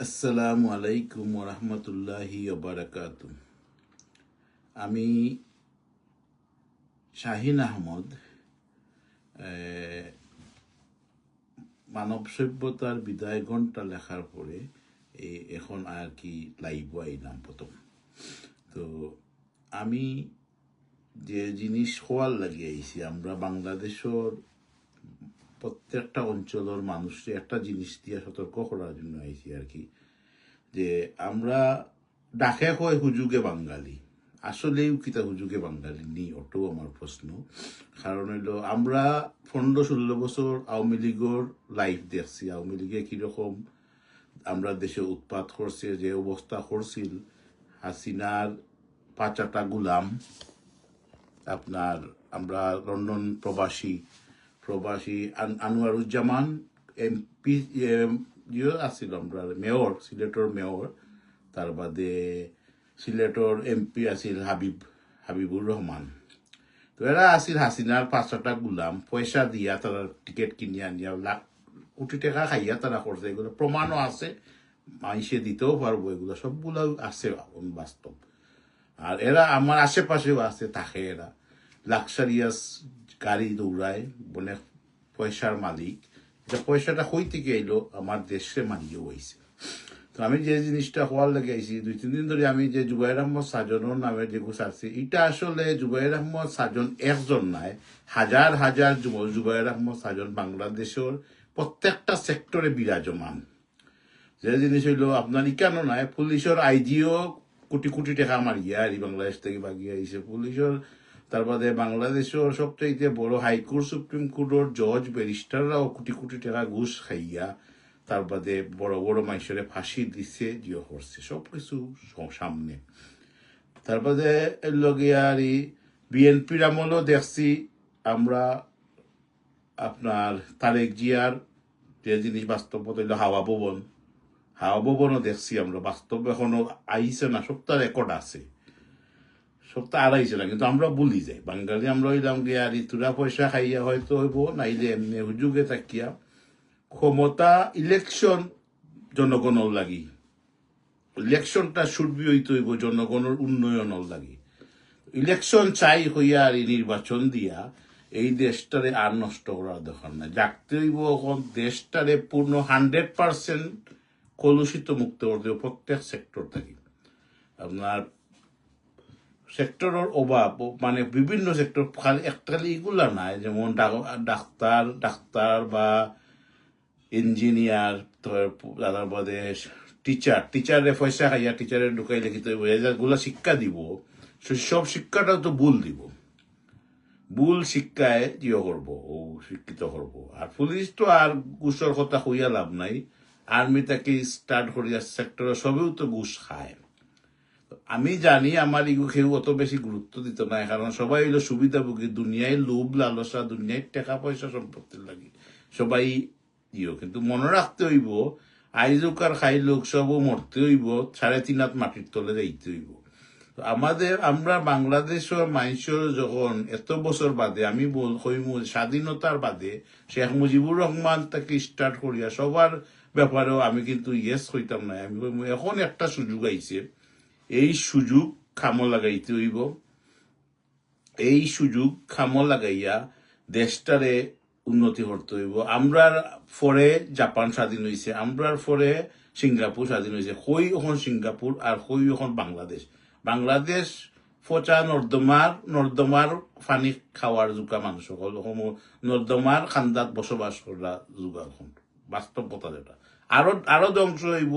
আসসালামু আলাইকুম ওরহমতুল্লাহি ওবারাকাতু। আমি শাহিন আহমদ মানব সভ্যতার বিদায় ঘণ্টা লেখার পরে এখন আর কি লাইভ আইলাম প্রথম। তো আমি যে জিনিস হওয়ার লাগে আইছি, আমরা বাংলাদেশের প্রত্যেকটা অঞ্চলের মানুষকে একটা জিনিস দিয়ে সতর্ক করার জন্য আইছি আর কি, যে আমরা ডাকে হয় হুজুগে বাঙালি, আসলেই কিতা হুজুগে বাঙালি নি, ওটাও আমার প্রশ্ন। কারণ হইলো আমরা 15-16 বছর আওয়ামী লীগের লাইফ দেখছি। আওয়ামী লীগে কিরকম আমরা দেশে উৎপাত করছে, যে অবস্থা করছিল, হাসিনার পাঁচাটা গুলাম, আপনার আমরা লন্ডন প্রবাসী আনোয়ারুজ্জামান এমপি আছিল, আমরা মেয়র, সিলেটর মেয়র, তার বাদে সিলেটর এমপি আছিল হাবিবুর রহমান। তো এরা আছিল হাসিনার 5টা গুলাম, পয়সা দিয়া তারা টিকিট কিনিয়া নিয়া লাখ কোটি টাকা খাইয়া তারা করছে। এগুলো প্রমাণও আছে, মানুষে দিতেও পারবো, এগুলো সবগুলো আছে বাস্তব। আর এরা আমার আশেপাশেও আছে, থাকে, এরা লাক্সারিয়াস গাড়ি দৌড়ায়, বলে পয়সার মালিক। এটা পয়সাটা কই থেকে এলো, আমার দেশে মারিয়ে হয়েছে। তো আমি যে জিনিসটা হওয়ার লেগে আইছি, 2-3 দিন ধরে আমি যে জুবাইর আহমদ সাজনের নামে যে গুছাচ্ছি, এটা আসলে জুবাইর আহমদ সাজন একজন নাই, হাজার হাজার জুবাইর আহমদ সাজন বাংলাদেশের প্রত্যেকটা সেক্টরে বিরাজমান। যে জিনিস হইলো আপনার ইকানো নাই, পুলিশের আইজিও কোটি কোটি টাকা মারিয়া আর বাংলাদেশ থেকে বাগিয়ে আইছে পুলিশের। তার বাদে বাংলাদেশের সবচেয়ে বড় হাইকোর্ট, সুপ্রিম কোর্টের জজ, ব্যারিস্টাররাও কোটি কোটি টাকা ঘুষ খাইয়া তার বাদে বড় বড় মানুষের ফাঁসি দিছে, জিও করছে, সবকিছু সামনে। তার বাদে লগে আর বিএনপির আমলও দেখছি আমরা, আপনার তারেক জিয়ার যে জিনিস বাস্তব হইল হাওয়া ভবনও দেখছি আমরা, বাস্তব এখনো আইছে না, সপ্তাহ রেকর্ড আছে, সপ্তাহ আর আইছে না, কিন্তু আমরা বলি যাই বাঙালি আমরা হইলাম গিয়া আর ইতুরা পয়সা খাইয়া হয়তো হইব, নাইলে এমনি হুজুগে থাকিয়া ক্ষমতা। ইলেকশন জনগণের লাগি, ইলেকশনটা শুডবি হইতে হইব জনগণের উন্নয়নের লাগি। ইলেকশন চাই হইয়া আর নির্বাচন দিয়া এই দেশটারে আর নষ্ট করার দরকার নাই। জাগতে হইব এখন দেশটারে পূর্ণ 100% কলুষিত মুক্ত করতে হবে প্রত্যেক সেক্টর থেকে। আপনার সেক্টরের অভাব, মানে বিভিন্ন সেক্টর, খালি একটা এগুলা নাই, যেমন ডাক্তার বা ইঞ্জিনিয়ার, তার বাদে টিচারে পয়সা খাইয়া টিচারে ঢুকাই লিখিত এগুলা শিক্ষা দিব, সব শিক্ষাটাও তো ভুল দিব, ভুল শিক্ষায় জিও করবো ও শিক্ষিত করবো। আর পুলিশ তো আর ঘুষের কথা হইয়া লাভ নাই, আর্মি তাকে স্টার্ট করিয়া সেক্টরে সবেও তো ঘুষ খায়। আমি জানি আমার ইগু কেউ অত বেশি গুরুত্ব দিত না, কারণ সবাই হইলো সুবিধাভোগী, দুনিয়ায় লোভ লালসা, দুনিয়ায় টাকা পয়সা সম্পত্তির লাগি সবাই ইয়ে। কিন্তু মনে রাখতে হইব আইজুকার খাই লোক সবও মরতে হইব, 3.5 হাত মাটির তলে যাইতে হইব। আমরা বাংলাদেশের মানুষের যখন এত বছর বাদে, আমি স্বাধীনতার বাদে শেখ মুজিবুর রহমান তাকে স্টার্ট করিয়া সবার ব্যাপারেও আমি কিন্তু ইয়েস হইতাম না। আমি এখন একটা সুযোগ আইছে, এই সুযোগ খামো লাগাইতে হইব, এই সুযোগ খামো লাগাইয়া দেশটারে উন্নতি করতে হইব। আমরার পরে জাপান স্বাধীন হয়েছে, আমরার পরে সিঙ্গাপুর স্বাধীন হয়েছে, কই এখন সিঙ্গাপুর আর কই এখন বাংলাদেশ পচা নর্দমার পানি খাওয়ার যোগা মানুষ সকল, নর্দমার খান্দাত বসবাস করা যোগা এখন বাস্তব কথা যেটা। আরো ধ্বংস হইব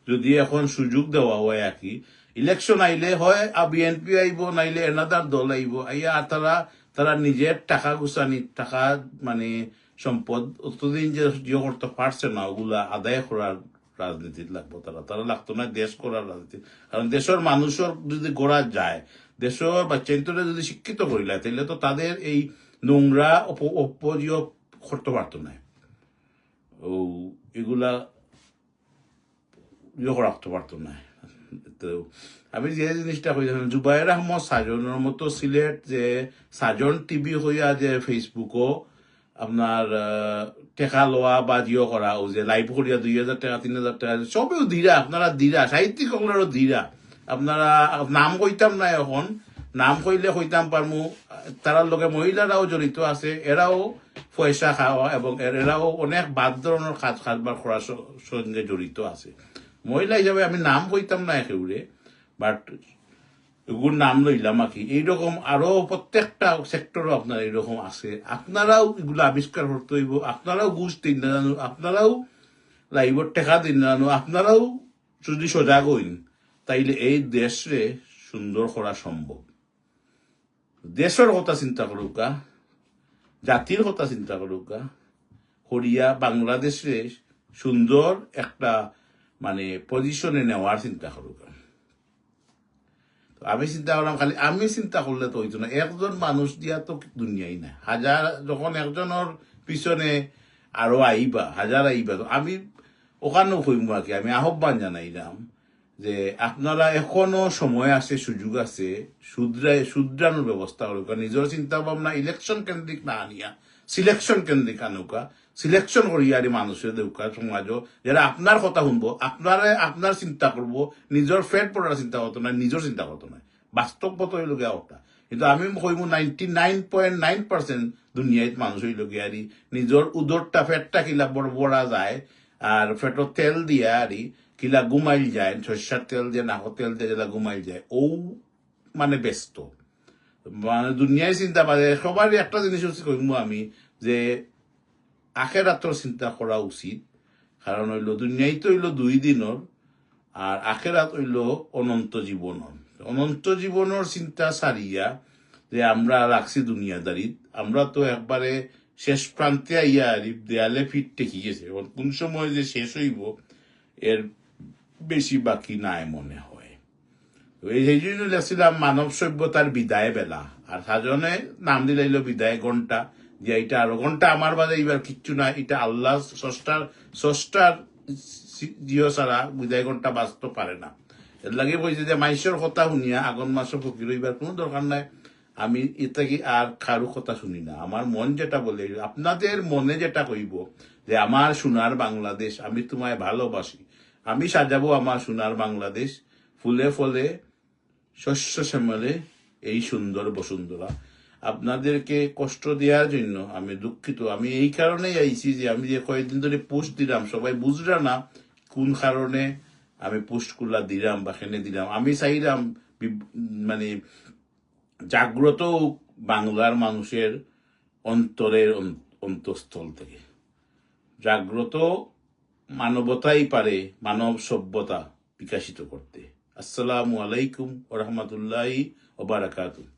যদি এখন সুযোগ দেওয়া হয় আর কি। ইলেকশন আইলে হয় বিএনপি আইব, নাইলে এনাদার দল আইব, আইয়া তারা নিজের টাকা গুছানি, টাকা মানে সম্পদ অতদিন যে করতে পারছে না, ওগুলা আদায় করার রাজনীতির লাগবো। তারা লাগতো না দেশ করার রাজনীতি। কারণ দেশের মানুষের যদি গড়া যায়, দেশের বাচ্চাইন্তরে যদি শিক্ষিত করিলা, তাহলে তো তাদের এই নোংরা অপযোগ করতে পারতো না, ও এগুলা রাখতে পারতো না। তো আমি যে জিনিসটা কইছিলাম, জুবাইর আহমদ সাজনের মতো সিলেট যে সাজন টিভি হইয়া যে ফেসবুকও আপনার টেকা লওয়া বা জিও করা ও যে লাইভ করিয়া 2,000 টাকা 3,000 টাকা সবেও দিরা, আপনারা দিরা, সাহিত্যিক সকলেরও দিরা। আপনারা নাম কইতাম না এখন, নাম কইলে কইতাম পারমু, তারার লগে মহিলারাও জড়িত আছে, এরাও পয়সা খাওয়া এবং এরাও অনেক বাদ ধরনের কাজ কারবার করার সঙ্গে জড়িত আছে। মহিলা হিসাবে আমি নাম কইতাম না একেবারে, বাট এগুলোর নাম লইলাম আর কি। এইরকম আরো প্রত্যেকটা সেক্টরও আপনার এইরকম আছে, আপনারাও এগুলো আবিষ্কার করতে হইব, আপনারাও ঘুষ দিন না জানো, আপনারাও লাইভর টেকা দিন না জানো, আপনারাও যদি সজাগ হইন তাইলে এই দেশে সুন্দর করা সম্ভব। দেশের কথা চিন্তা করুকা, জাতির কথা চিন্তা করুকা, হরিয়া বাংলাদেশে সুন্দর একটা মানে পজিশনে নেওয়ার চিন্তা করুকা। আমি চিন্তা করলাম খালি আমি চিন্তা করলে তো হইতো না, একজন মানুষ দিয়া তো দুনিয়াই না, হাজার যখন একজনের পিছনে আরো আইবা, হাজার আইবা, তো আমি ওখানেও কইমু আর কি, আমি আহ্বান জানাইলাম যে আপনারা এখনো সময় আছে, সুযোগ আছে, শুধরানোর ব্যবস্থা করুক, নিজের চিন্তা ভাবনা ইলেকশন কেন্দ্রিক না আনিয়া সিলেকশন কেন্দ্রিক আনুকা, সিলেকশন করিয়া আর মানুষের দেউকা সমাজও যারা আপনার কথা শুনবো, আপনার চিন্তা করবো, নিজের ফেট পড়ার চিন্তা করতো না, নিজের চিন্তা করতো না, বাস্তবত হইল গিয়া ওটা। কিন্তু আমি কইমু 99.9% দুনিয়ায় মানুষ হইল গিয়া আরি নিজের উদরটা ফেটটা কিলা বড় বড়া যায়, আর ফেটর তেল দিয়া আরি কিলা ঘুমাইল যায়, সর্ষার তেল দিয়ে নাকর তেল দিয়ে যেটা ঘুমাইল যায়, ও মানে ব্যস্ত মানে দুনিয়ায় চিন্তা পারে। সবারই একটা জিনিস কইমু আমি যে আখেরাতর চিন্তা করা উচিত, কারণ হইল দুনিয়াই তো হইল 2 দিনের, আর আখেরাত হইল অনন্ত জীবনের। অনন্ত জীবনের চিন্তা সারিয়া যে আমরা রাখছি দুনিয়াদারিত, আমরা তো একবারে শেষ প্রান্তে আইয়া আরি দেয়ালে ফিট টেকি গেছে, কোন সময় যে শেষ হইব এর বেশি বাকি নাই মনে হয়। এই জন্য লেখছিলাম মানব সভ্যতার বিদায় বেলা, আর সাজনে নাম দিলাইল বিদায় ঘন্টা, যে এটা আরো ঘন্টা আমার বাদে এবার কিচ্ছু না, এটা আল্লাহ স্রষ্টার জিও ছাড়া বিদায় ঘন্টা বাঁচতে পারে না। এর লাগে বলছে যে মাইসের কথা শুনিয়া আগুন মাসে ফকির হইবার কোনো দরকার নাই, আমি এটা কি আর কারো কথা শুনি না, আমার মন যেটা বলে, আপনাদের মনে যেটা কইব যে আমার সোনার বাংলাদেশ, আমি তোমায় ভালোবাসি, আমি সাজাবো আমার সোনার বাংলাদেশ ফুলে ফলে শস্য শ্যামলে এই সুন্দর বসুন্ধরা। আপনাদেরকে কষ্ট দেওয়ার জন্য আমি দুঃখিত, আমি এই কারণেই আইছি যে আমি যে কয়েকদিন ধরে পোস্ট দিলাম, সবাই বুঝরা না কোন কারণে আমি পোস্ট গুলা দিলাম বা কেনে দিলাম। আমি চাইলাম মানে জাগ্রত বাংলার মানুষের অন্তরের অন্তঃস্থল থেকে, জাগ্রত মানবতাই পারে মানব সভ্যতা বিকাশিত করতে। আসসালামু আলাইকুম ওয়া রাহমাতুল্লাহি ওয়া বারাকাতুহু।